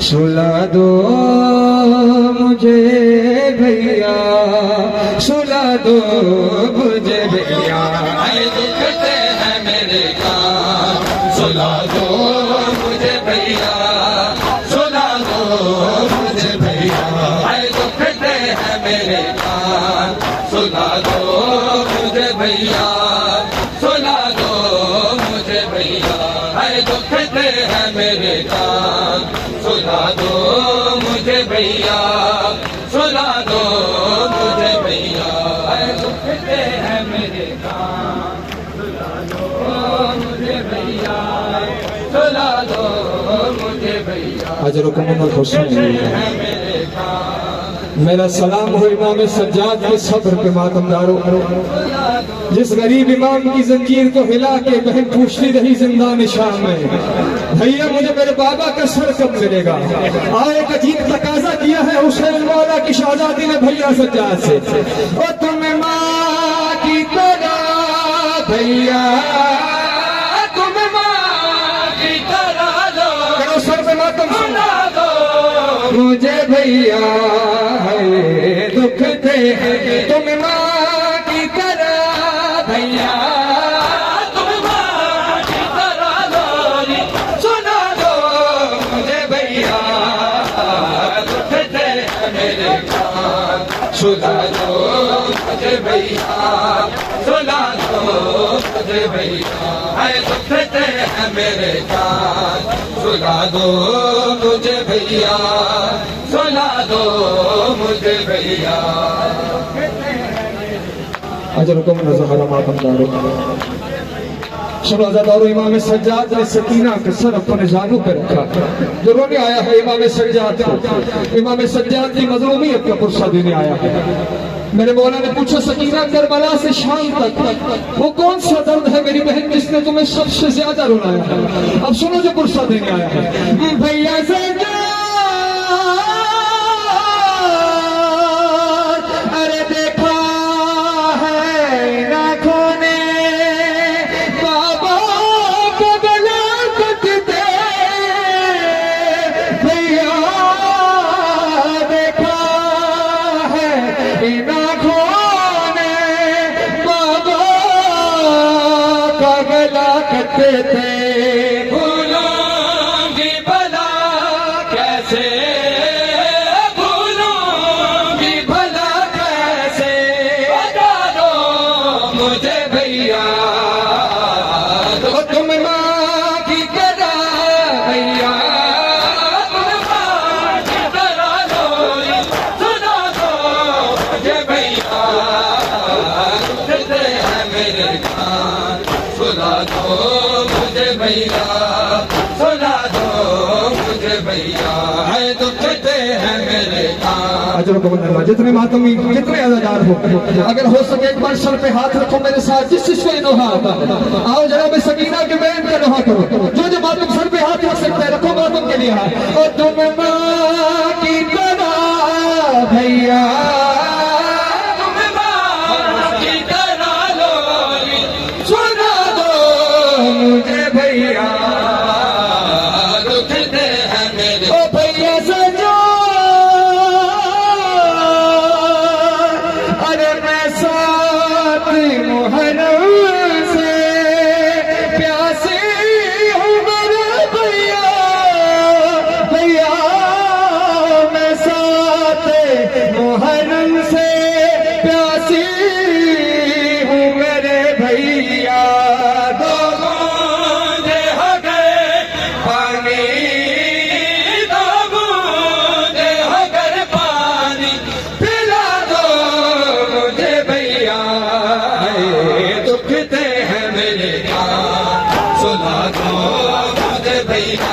सुला दो मुझे भैया, सुला दो मुझे भैया, दुखते हैं मेरे कान, सुला दो मुझे भैया, सुला दो मुझे भैया, दुखते हैं मेरे कान, सुला दो मुझे भैया, सुला दो मुझे भैया, दुखते हैं मेरे कान, सुला दो मुझे भैया, सुला दो मुझे भैया, दुखते हैं मेरे कान, सुला दो मुझे भैया, सुला दो मुझे भैया, अजरुकुम हुस्न। मेरे कान, मेरा सलाम हो इमाम सज्जाद के सब्र के मातमदारों, जिस गरीब इमाम की जंजीर को हिला के बहन पूछती रही जिंदा निशान में, भैया मुझे मेरे बाबा का सर कब मिलेगा। आए एक अजीब तकाजा किया है हुसैन मौला की शहजादी ने भैया सज्जाद से, और तुम्हें माँ की तरह भैया, तुम्हें माँ की तरह लो, करो सर पे मातम सुला दो मुझे भैया, दुख दे तुम माँ की तरह भैया, तुम माँ की तरह लो, सुना दो मुझे भैया, दुखते हैं मेरे कान, सुला दो मुझे भैया, सुला दो मुझे भैया, दुखते हैं मेरे कान, सुला दो मुझे भैया, सुला दो मुझे भैया। अजरुकुम नज़हरा मातमदारों, शहजादारों, इमाम सज्जाद ने सकीना का सर अपने जानू पे रखा। जो रोने आया है इमाम सज्जाद को, इमाम सज्जाद की मजलूमियत का पुरसा देने आया है। मेरे मौला ने पूछा, सकीना करबला से शाम तक वो कौन सा दर्द है मेरी बहन जिसने तुम्हें सबसे ज्यादा रुलाया है। अब सुनो जो पुरसा देने आया है। भैया सज्जाद, अरे देखा है आँखों ने बाबा को गला कटते, भैया देखा है इन आँखों ने बाबा का गला कटते थे। भूलूंगी भला कैसे, भूलूंगी भला कैसे, बता दो मुझे भैया, तो तुम माँ की तरह भैया, तुम माँ की तरह लो, सुना दो मुझे भैया, दुखते हैं मेरे कान, सुना दो मुझे भैया, सुना दो मुझे भैया, दुखते हैं मेरे कान। अजरुकुम अल्लाह। जितने मातमी, जितने अज़ादार हो, अगर हो सके एक बार सर पे हाथ रखो मेरे साथ, जिस जिसको ये नोहा आता है। आओ जनाब सकीना के बहन का नोहा करो। जो जो मातम सर पे हाथ रख सकते हैं रखो मातम के लिए हाथ। और तुम माँ की तरह भैया, तुम माँ की तरह लो, सुना दो मुझे भैया, दुखते हैं मेरे, ओ भैया सजा, अरे मैं साथ मुहर्रम से प्यासी हूँ मेरे भैया, भैया मैं साथ मुहर्रम से प्यासी हूँ मेरे भैया। दो बूंदे हो गए पानी, दो बूंदे हो गए पानी, पिला दो मुझे भैया, दुखते हैं मेरे कान, सुना दो मुझे भैया,